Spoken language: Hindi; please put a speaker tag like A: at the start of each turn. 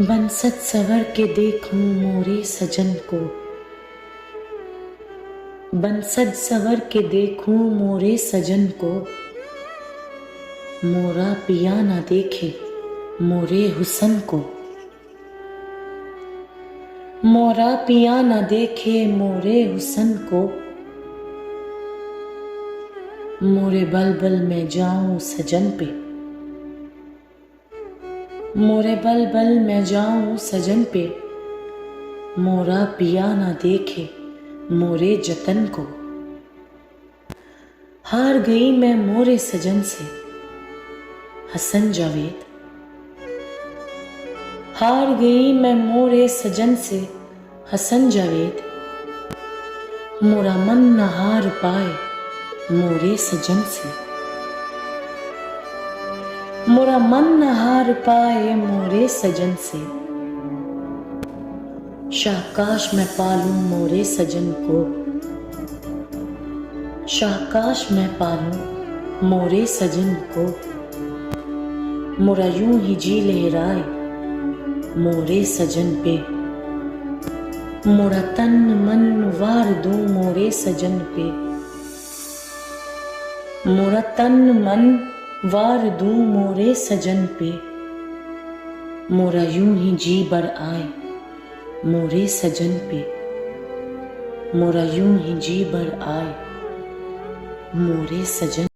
A: बंसत सवर के देखूं मोरे सजन को, बंसत सवर के देखूं मोरे सजन को। मोरा पिया न देखे मोरे हुसन को, मोरा पिया न देखे मोरे हुसन को। मोरे बलबल में जाऊं सजन पे, मोरे बलबल में जाऊं सजन पे। मोरा पिया न देखे मोरे जतन को। हार गई मैं मोरे सजन से हसन जावेद, हार गई मैं मोरे सजन से हसन जावेद। मोरा मन न हार पाए मोरे सजन से, मोरा मन न हार पाए मोरे सजन से। शाहकाश मैं पालूं मोरे सजन को, शाहकाश मैं पालूं मोरे सजन को। मोरा यूं ही जी लहराए मोरे सजन पे। मोरा तन मन वार दूं मोरे सजन पे। मोरा तन मन वार दूं मोरे सजन पे। मोरा यूं ही जी बर आए मोरे सजन पे। मोरा यूं ही जी बर आए मोरे सजन।